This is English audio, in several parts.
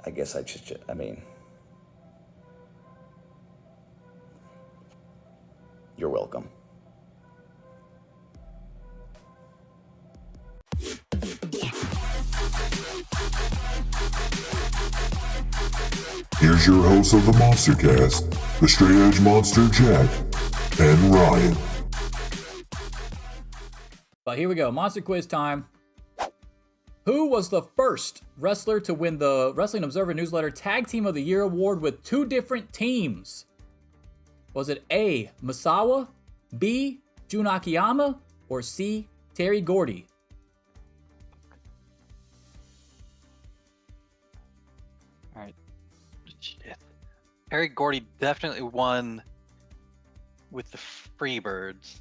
I guess I just, I mean, you're welcome. Here's your hosts of the MonsterCast, the Straight Edge Monster Jack and Ryan. But here we go, Monster Quiz time. Who was the first wrestler to win the Wrestling Observer Newsletter Tag Team of the Year award with two different teams? Was it A, Misawa, B, Jun Akiyama, or C, Terry Gordy? All right. Shit. Terry Gordy definitely won with the Freebirds.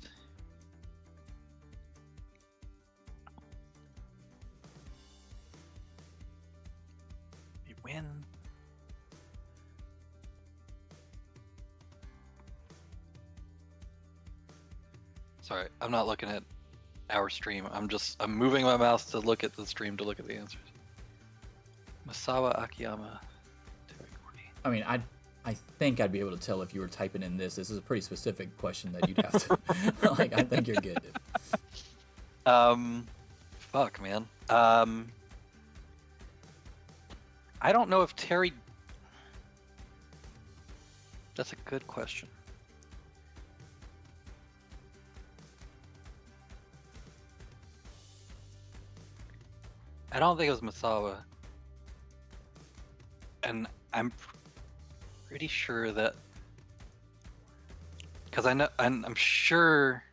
He win. Sorry, I'm not looking at our stream. I'm moving my mouse to look at the stream to look at the answers. Misawa, Akiyama, Terry Gordy. I mean, I think I'd be able to tell if you were typing in this. This is a pretty specific question that you'd have to. Like, I think you're good, dude. Fuck, man. I don't know if Terry. That's a good question. I don't think it was Misawa. And I'm pretty sure that, because I know, I'm sure.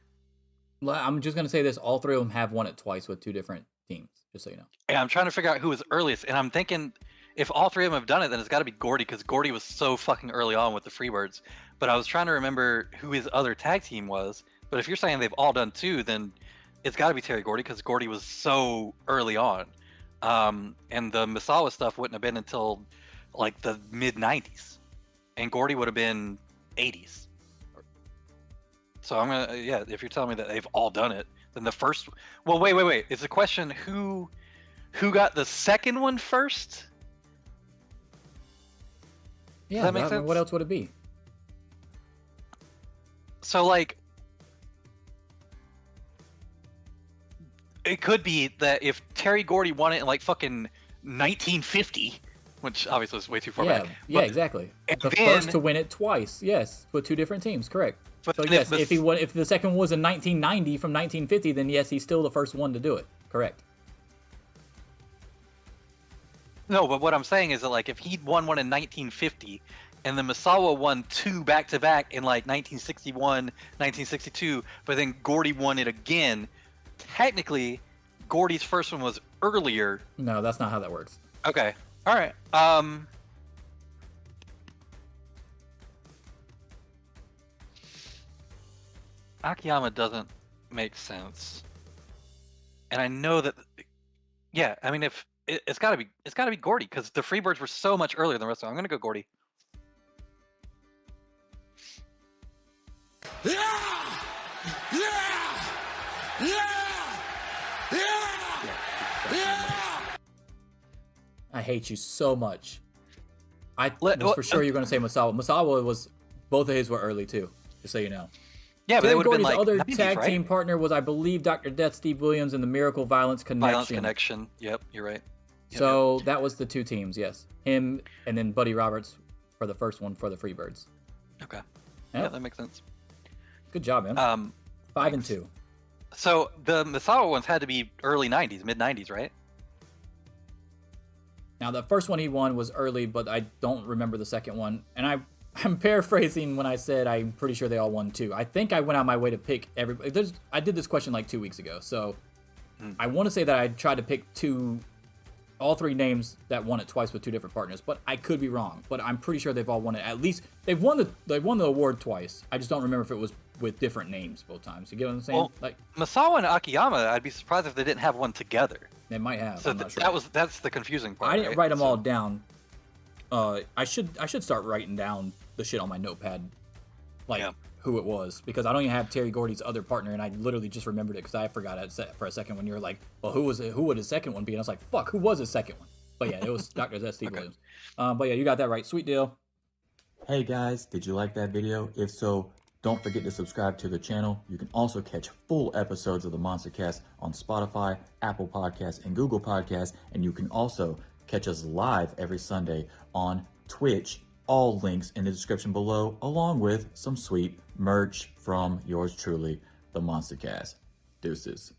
I'm just gonna say this: all three of them have won it twice with two different teams. Just so you know. Yeah, I'm trying to figure out who was earliest, and I'm thinking if all three of them have done it, then it's got to be Gordy, because Gordy was so fucking early on with the Freebirds. But I was trying to remember who his other tag team was. But if you're saying they've all done two, then it's got to be Terry Gordy, because Gordy was so early on. And the Misawa stuff wouldn't have been until like the mid 90s, and Gordy would have been 80s. So I'm gonna, yeah, if you're telling me that they've all done it, then the first, well, wait, it's a question who got the second one first? Yeah, Does that make sense? What else would it be? So like, it could be that if Terry Gordy won it in like fucking 1950, which obviously is way too far back. Yeah, exactly. The first to win it twice, yes, with two different teams, correct. So yes, if the second was in 1990 from 1950, then yes, he's still the first one to do it, correct. No, but what I'm saying is that like if he'd won one in 1950, and the Misawa won two back to back in like 1961, 1962, but then Gordy won it again. Technically, Gordy's first one was earlier. No, that's not how that works. Okay. All right. Akiyama doesn't make sense. And I know that, yeah, I mean, if it's got to be Gordy, because the Freebirds were so much earlier than the rest of them. I'm going to go Gordy. I hate you so much. I was for sure you're going to say Misawa. Misawa was, both of his were early too, just so you know. Yeah, but they would have been like other 90s, tag right? team partner was, I believe, Dr. Death, Steve Williams, and the Miracle Violence Connection. Violence Connection. Yep, you're right. Yep, so that was the two teams, yes. Him and then Buddy Roberts for the first one for the Freebirds. Okay. Yep. Yeah, that makes sense. Good job, man. 5 and 2. So the Misawa ones had to be early 90s, mid 90s, right? Now, the first one he won was early, but I don't remember the second one. And I'm paraphrasing when I said I'm pretty sure they all won too. I think I went out my way to pick everybody. I did this question like 2 weeks ago, so I want to say that I tried to pick all three names that won it twice with two different partners, but I could be wrong. But I'm pretty sure they've all won it. At least they've won the award twice. I just don't remember if it was with different names both times. You get what I'm saying? Well, like Misawa and Akiyama, I'd be surprised if they didn't have one together. They might have. So I'm not sure. that's the confusing part. I didn't right? write them all down. I should start writing down the shit on my notepad, like who it was, because I don't even have Terry Gordy's other partner, and I literally just remembered it because I forgot it for a second when you were like, well, who would his second one be? And I was like, fuck, who was his second one? But yeah, it was Dr. Z. Steve Williams. But yeah, you got that right. Sweet deal. Hey guys, did you like that video? If so, don't forget to subscribe to the channel. You can also catch full episodes of the MonsterCast on Spotify, Apple Podcasts, and Google Podcasts. And you can also catch us live every Sunday on Twitch. All links in the description below, along with some sweet merch from yours truly, the MonsterCast. Deuces.